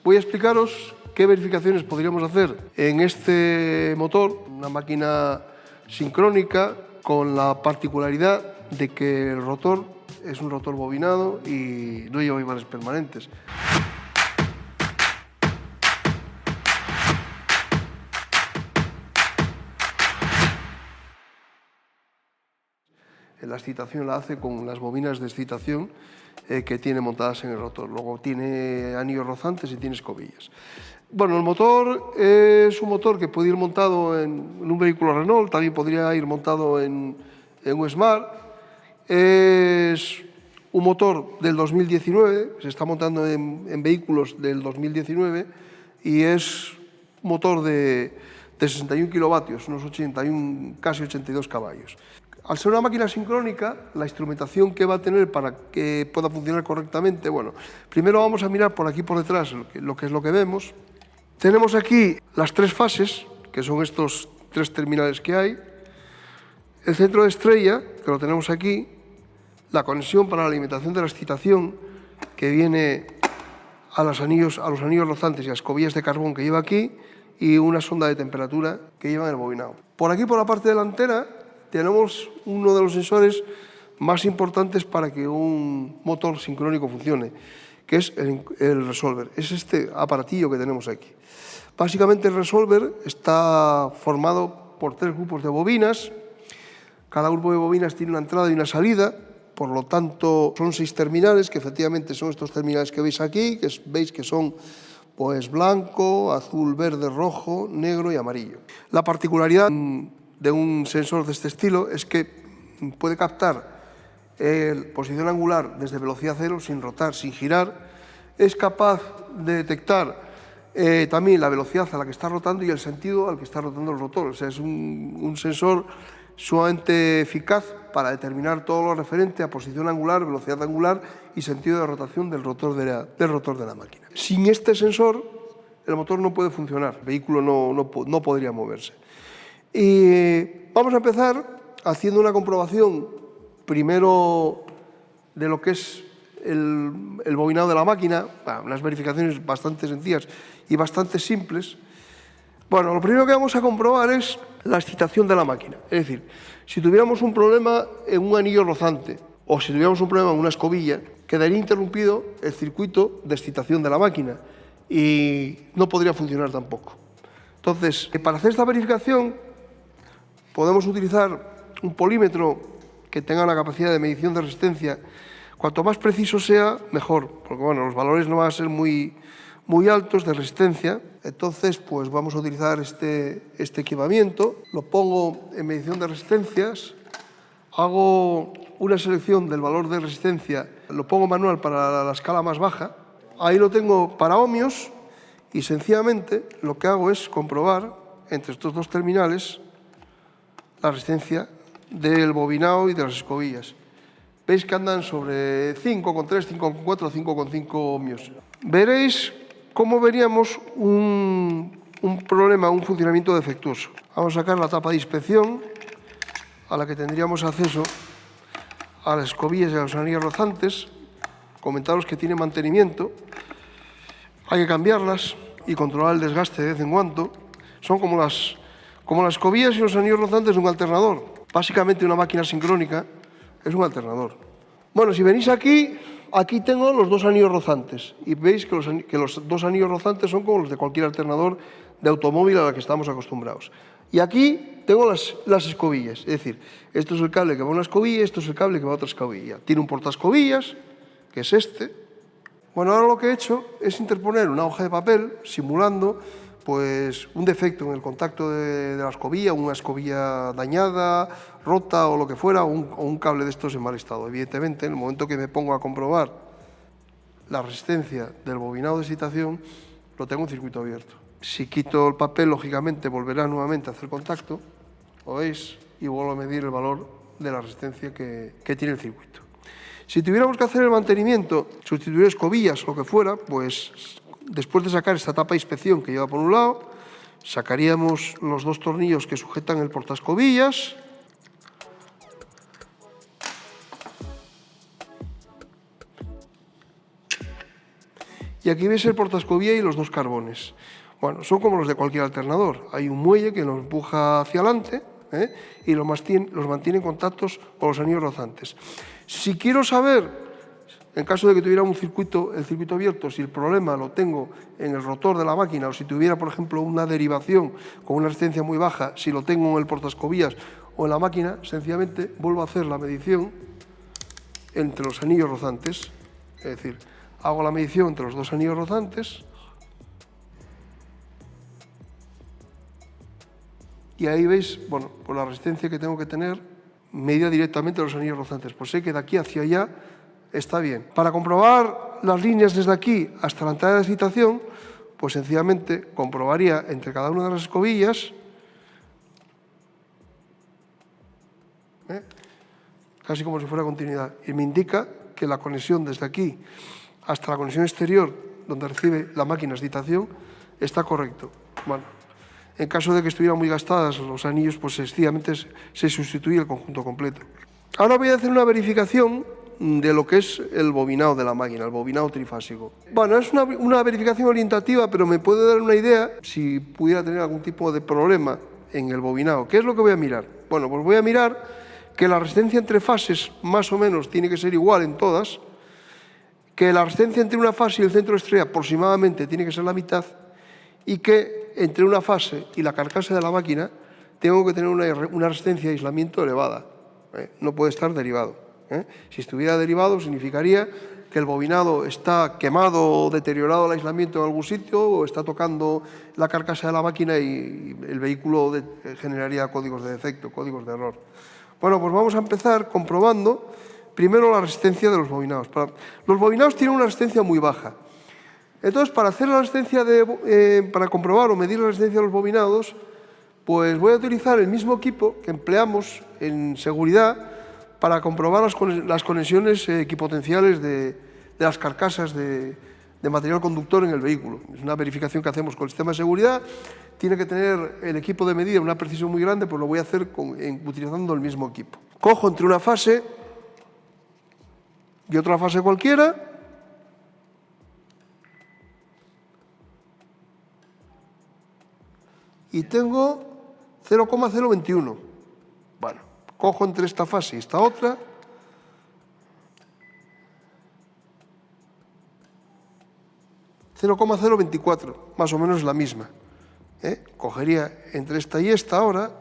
Voy a explicaros qué verificaciones podríamos hacer en este motor, una máquina sincrónica con la particularidad de que el rotor es un rotor bobinado y no lleva imanes permanentes. La excitación la hace con las bobinas de excitación que tiene montadas en el rotor. Luego tiene anillos rozantes y tiene escobillas. Bueno, el motor es un motor que puede ir montado en un vehículo Renault, también podría ir montado en un Smart. Es un motor del 2019, se está montando en vehículos del 2019 y es un motor de 61 kilovatios, unos 81, casi 82 caballos. Al ser una máquina sincrónica, la instrumentación que va a tener para que pueda funcionar correctamente, bueno, primero vamos a mirar por aquí por detrás lo que es lo que vemos. Tenemos aquí las tres fases, que son estos tres terminales que hay, el centro de estrella, que lo tenemos aquí, la conexión para la alimentación de la excitación, que viene a los anillos rozantes y a escobillas de carbón que lleva aquí, y una sonda de temperatura que lleva en el bobinado. Por aquí, por la parte delantera, tenemos uno de los sensores más importantes para que un motor sincrónico funcione, que es el resolver. Es este aparatillo que tenemos aquí. Básicamente el resolver está formado por tres grupos de bobinas. Cada grupo de bobinas tiene una entrada y una salida, por lo tanto son 6 terminales, que efectivamente son estos terminales que veis aquí, que veis que son pues blanco, azul, verde, rojo, negro y amarillo. La particularidad de un sensor de este estilo es que puede captar posición angular desde velocidad cero, sin rotar, sin girar. Es capaz de detectar también la velocidad a la que está rotando y el sentido al que está rotando el rotor. O sea, es un sensor sumamente eficaz para determinar todo lo referente a posición angular, velocidad angular y sentido de rotación del rotor de la máquina. Sin este sensor, el motor no puede funcionar, el vehículo no podría moverse. Y vamos a empezar haciendo una comprobación primero de lo que es el bobinado de la máquina, unas verificaciones bastante sencillas y bastante simples. Bueno, lo primero que vamos a comprobar es la excitación de la máquina. Es decir, si tuviéramos un problema en un anillo rozante o si tuviéramos un problema en una escobilla, quedaría interrumpido el circuito de excitación de la máquina y no podría funcionar tampoco. Entonces, para hacer esta verificación, podemos utilizar un polímetro que tenga la capacidad de medición de resistencia. Cuanto más preciso sea, mejor, porque bueno, los valores no van a ser muy altos de resistencia. Entonces, pues vamos a utilizar este equipamiento. Lo pongo en medición de resistencias, hago una selección del valor de resistencia, lo pongo manual para la escala más baja. Ahí lo tengo para ohmios y sencillamente lo que hago es comprobar entre estos dos terminales la resistencia del bobinado y de las escobillas. Veis que andan sobre 5,3, 5,4, 5,5 ohmios. Veréis cómo veríamos un problema, un funcionamiento defectuoso. Vamos a sacar la tapa de inspección a la que tendríamos acceso a las escobillas y a los anillos rozantes. Comentaros que tiene mantenimiento. Hay que cambiarlas y controlar el desgaste de vez en cuando. Son como las escobillas y los anillos rozantes de un alternador. Básicamente una máquina sincrónica es un alternador. Bueno, si venís aquí tengo los dos anillos rozantes y veis que los dos anillos rozantes son como los de cualquier alternador de automóvil a la que estamos acostumbrados. Y aquí tengo las escobillas, es decir, esto es el cable que va a una escobilla, esto es el cable que va a otra escobilla. Tiene un portaescobillas, que es este. Bueno, ahora lo que he hecho es interponer una hoja de papel simulando pues un defecto en el contacto de la escobilla, una escobilla dañada, rota o lo que fuera, o un cable de estos en mal estado. Evidentemente, en el momento que me pongo a comprobar la resistencia del bobinado de excitación, lo tengo en circuito abierto. Si quito el papel, lógicamente volverá nuevamente a hacer contacto, ¿lo veis? Y vuelvo a medir el valor de la resistencia que tiene el circuito. Si tuviéramos que hacer el mantenimiento, sustituir escobillas o lo que fuera, pues después de sacar esta tapa de inspección que lleva por un lado, sacaríamos los dos tornillos que sujetan el portaescobillas. Y aquí veis el portaescobilla y los dos carbones. Bueno, son como los de cualquier alternador. Hay un muelle que los empuja hacia adelante y los mantiene en contactos con los anillos rozantes. Si quiero saber, en caso de que tuviera el circuito abierto, si el problema lo tengo en el rotor de la máquina o si tuviera, por ejemplo, una derivación con una resistencia muy baja, si lo tengo en el portaescobillas o en la máquina, sencillamente vuelvo a hacer la medición entre los anillos rozantes. Es decir, hago la medición entre los dos anillos rozantes y ahí veis, bueno, pues la resistencia que tengo que tener medida directamente los anillos rozantes. Pues sé que de aquí hacia allá está bien. Para comprobar las líneas desde aquí hasta la entrada de excitación, pues sencillamente comprobaría entre cada una de las escobillas, casi como si fuera continuidad, y me indica que la conexión desde aquí hasta la conexión exterior, donde recibe la máquina excitación, está correcto. Bueno, en caso de que estuvieran muy gastadas los anillos, pues sencillamente se sustituye el conjunto completo. Ahora voy a hacer una verificación de lo que es el bobinado de la máquina, el bobinado trifásico. Bueno, es una verificación orientativa, pero me puede dar una idea si pudiera tener algún tipo de problema en el bobinado. ¿Qué es lo que voy a mirar? Bueno, pues voy a mirar que la resistencia entre fases más o menos tiene que ser igual en todas, que la resistencia entre una fase y el centro de estrella aproximadamente tiene que ser la mitad y que entre una fase y la carcasa de la máquina tengo que tener una resistencia de aislamiento elevada. No puede estar derivado. Si estuviera derivado significaría que el bobinado está quemado o deteriorado el aislamiento en algún sitio o está tocando la carcasa de la máquina y el vehículo generaría códigos de defecto, códigos de error. Bueno, pues vamos a empezar comprobando primero la resistencia de los bobinados. Los bobinados tienen una resistencia muy baja. Entonces, para hacer la resistencia para comprobar o medir la resistencia de los bobinados, pues voy a utilizar el mismo equipo que empleamos en seguridad para comprobar las conexiones equipotenciales de las carcasas de material conductor en el vehículo. Es una verificación que hacemos con el sistema de seguridad. Tiene que tener el equipo de medida una precisión muy grande, pues lo voy a hacer utilizando el mismo equipo. Cojo entre una fase y otra fase cualquiera y tengo 0,021. Bueno, cojo entre esta fase y esta otra. ...0,024, más o menos la misma. Cogería entre esta y esta ahora.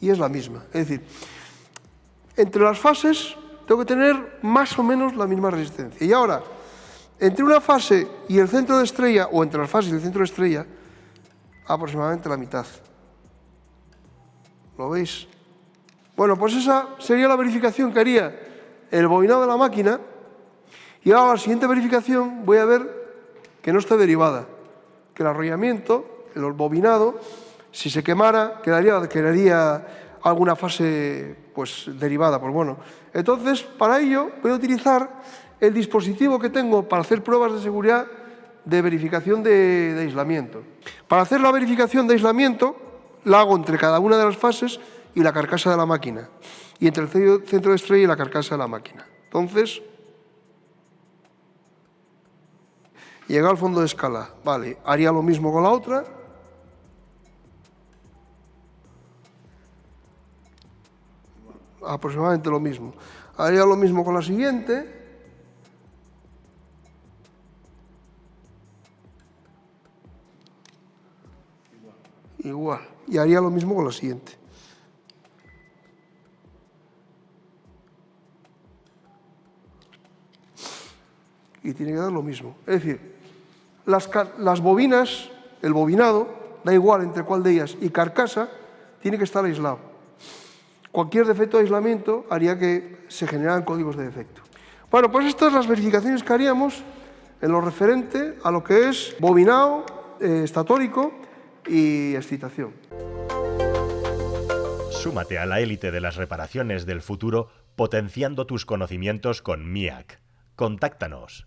Y es la misma. Es decir, entre las fases tengo que tener más o menos la misma resistencia. Y ahora, entre una fase y el centro de estrella, o entre las fases y el centro de estrella, aproximadamente la mitad. ¿Lo veis? Bueno, pues esa sería la verificación que haría el bobinado de la máquina. Y ahora la siguiente verificación voy a ver que no esté derivada, que el arrollamiento, el bobinado, si se quemara, quedaría alguna fase pues derivada. Pues bueno, entonces para ello voy a utilizar el dispositivo que tengo para hacer pruebas de seguridad de verificación de aislamiento. Para hacer la verificación de aislamiento la hago entre cada una de las fases y la carcasa de la máquina, y entre el centro de estrella y la carcasa de la máquina. Entonces, llega al fondo de escala. Vale, haría lo mismo con la otra. Aproximadamente lo mismo. Haría lo mismo con la siguiente. Igual. Y haría lo mismo con la siguiente. Y tiene que dar lo mismo. Es decir, las bobinas, el bobinado, da igual entre cuál de ellas, y carcasa, tiene que estar aislado. Cualquier defecto de aislamiento haría que se generaran códigos de defecto. Bueno, pues estas son las verificaciones que haríamos en lo referente a lo que es bobinado, estatórico y excitación. Súmate a la élite de las reparaciones del futuro potenciando tus conocimientos con MIAC. Contáctanos.